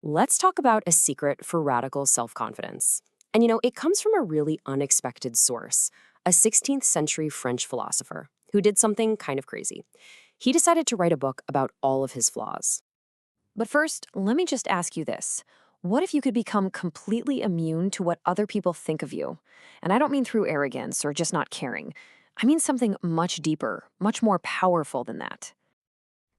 let's talk about a secret for radical self-confidence. And it comes from a really unexpected source, a 16th century French philosopher who did something kind of crazy. He decided to write a book about all of his flaws. But first, let me just ask you this. What if you could become completely immune to what other people think of you? And I don't mean through arrogance or just not caring. I mean something much deeper, much more powerful than that.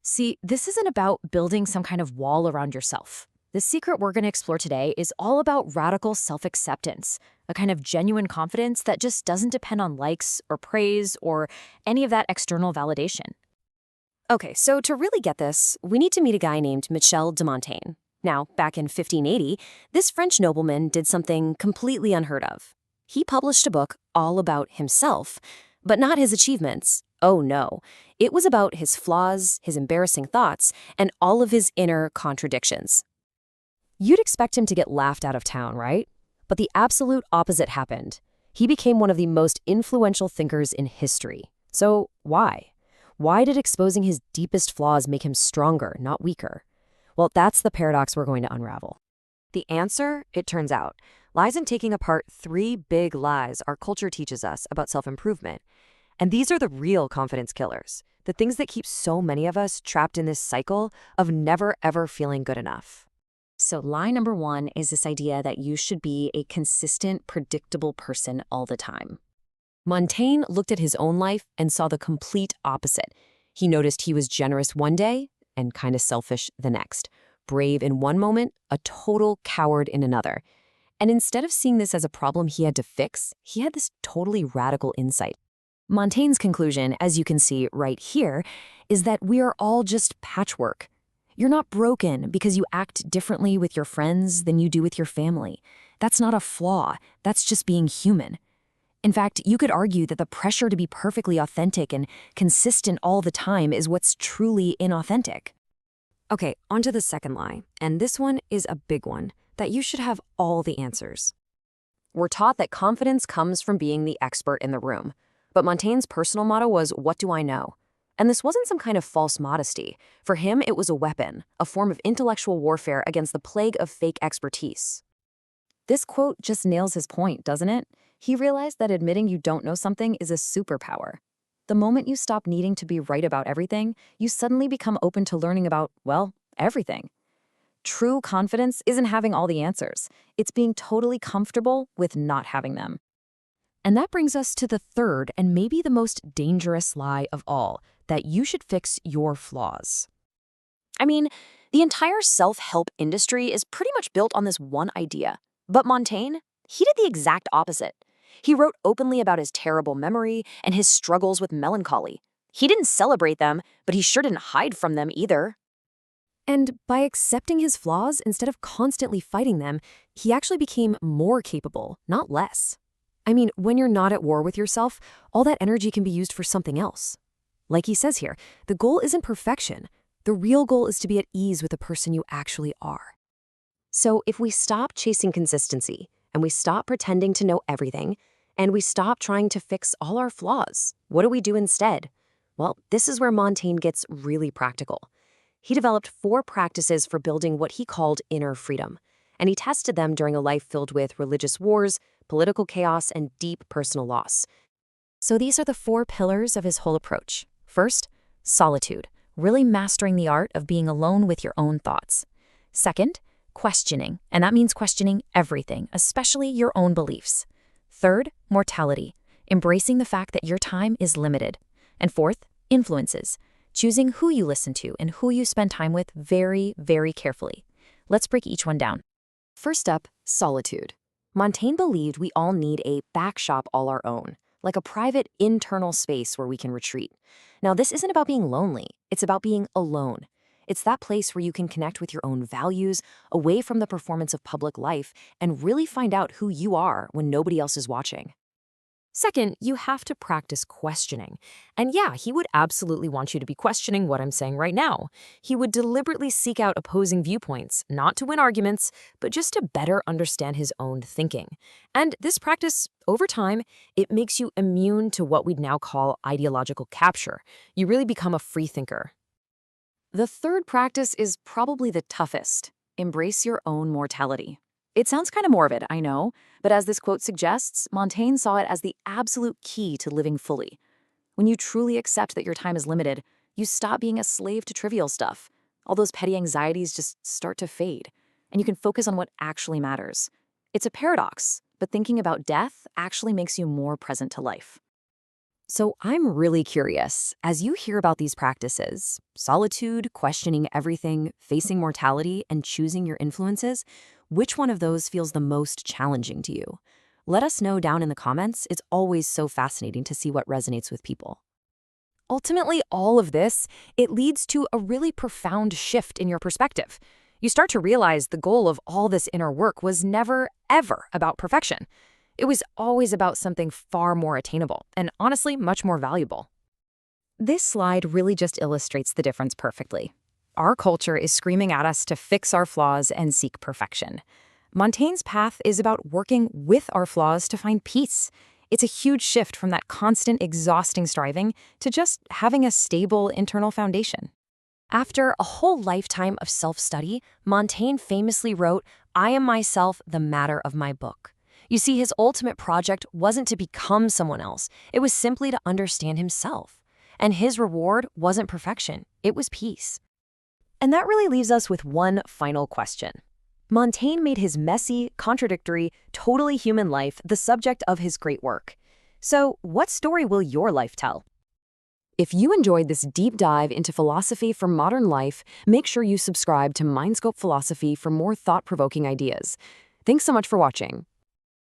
See, this isn't about building some kind of wall around yourself. The secret we're going to explore today is all about radical self-acceptance, a kind of genuine confidence that just doesn't depend on likes or praise or any of that external validation. Okay, so to really get this, we need to meet a guy named Michel de Montaigne. Now, back in 1580, this French nobleman did something completely unheard of. He published a book all about himself, but not his achievements. Oh no, it was about his flaws, his embarrassing thoughts, and all of his inner contradictions. You'd expect him to get laughed out of town, right? But the absolute opposite happened. He became one of the most influential thinkers in history. So why? Why did exposing his deepest flaws make him stronger, not weaker? Well, that's the paradox we're going to unravel. The answer, it turns out, lies in taking apart three big lies our culture teaches us about self-improvement. And these are the real confidence killers, the things that keep so many of us trapped in this cycle of never ever feeling good enough. So lie number one is this idea that you should be a consistent, predictable person all the time. Montaigne looked at his own life and saw the complete opposite. He noticed he was generous one day and kind of selfish the next, brave in one moment, a total coward in another. And instead of seeing this as a problem he had to fix, he had this totally radical insight. Montaigne's conclusion, as you can see right here, is that we are all just patchwork. You're not broken because you act differently with your friends than you do with your family. That's not a flaw. That's just being human. In fact, you could argue that the pressure to be perfectly authentic and consistent all the time is what's truly inauthentic. Okay, on to the second lie, and this one is a big one, that you should have all the answers. We're taught that confidence comes from being the expert in the room, but Montaigne's personal motto was, "What do I know?" And this wasn't some kind of false modesty. For him, it was a weapon, a form of intellectual warfare against the plague of fake expertise. This quote just nails his point, doesn't it? He realized that admitting you don't know something is a superpower. The moment you stop needing to be right about everything, you suddenly become open to learning about, well, everything. True confidence isn't having all the answers. It's being totally comfortable with not having them. And that brings us to the third and maybe the most dangerous lie of all, that you should fix your flaws. I mean, the entire self-help industry is pretty much built on this one idea. But Montaigne, he did the exact opposite. He wrote openly about his terrible memory and his struggles with melancholy. He didn't celebrate them, but he sure didn't hide from them either. And by accepting his flaws instead of constantly fighting them, he actually became more capable, not less. I mean, when you're not at war with yourself, all that energy can be used for something else. Like he says here, the goal isn't perfection. The real goal is to be at ease with the person you actually are. So if we stop chasing consistency, and we stop pretending to know everything, and we stop trying to fix all our flaws, what do we do instead? Well, this is where Montaigne gets really practical. He developed 4 practices for building what he called inner freedom, and he tested them during a life filled with religious wars, political chaos, and deep personal loss. So these are the 4 pillars of his whole approach. First, solitude, really mastering the art of being alone with your own thoughts. Second, questioning, and that means questioning everything, especially your own beliefs. Third, mortality, embracing the fact that your time is limited. And fourth, influences, choosing who you listen to and who you spend time with very, very carefully. Let's break each one down. First up, solitude. Montaigne believed we all need a backshop all our own, like a private internal space where we can retreat. Now, this isn't about being lonely, it's about being alone. It's that place where you can connect with your own values, away from the performance of public life, and really find out who you are when nobody else is watching. Second, you have to practice questioning. And yeah, he would absolutely want you to be questioning what I'm saying right now. He would deliberately seek out opposing viewpoints, not to win arguments, but just to better understand his own thinking. And this practice, over time, it makes you immune to what we'd now call ideological capture. You really become a free thinker. The third practice is probably the toughest. embrace your own mortality. It sounds kind of morbid, I know, but as this quote suggests, Montaigne saw it as the absolute key to living fully. When you truly accept that your time is limited, you stop being a slave to trivial stuff. All those petty anxieties just start to fade, and you can focus on what actually matters. It's a paradox, but thinking about death actually makes you more present to life. So I'm really curious, as you hear about these practices, solitude, questioning everything, facing mortality, and choosing your influences, which one of those feels the most challenging to you? Let us know down in the comments. It's always so fascinating to see what resonates with people. Ultimately, all of this, it leads to a really profound shift in your perspective. You start to realize the goal of all this inner work was never, ever about perfection. It was always about something far more attainable and honestly much more valuable. This slide really just illustrates the difference perfectly. Our culture is screaming at us to fix our flaws and seek perfection. Montaigne's path is about working with our flaws to find peace. It's a huge shift from that constant, exhausting striving to just having a stable internal foundation. After a whole lifetime of self-study, Montaigne famously wrote, "I am myself the matter of my book." You see, his ultimate project wasn't to become someone else. It was simply to understand himself. And his reward wasn't perfection. It was peace. And that really leaves us with one final question. Montaigne made his messy, contradictory, totally human life the subject of his great work. So, what story will your life tell? If you enjoyed this deep dive into philosophy for modern life, make sure you subscribe to Mindscope Philosophy for more thought-provoking ideas. Thanks so much for watching.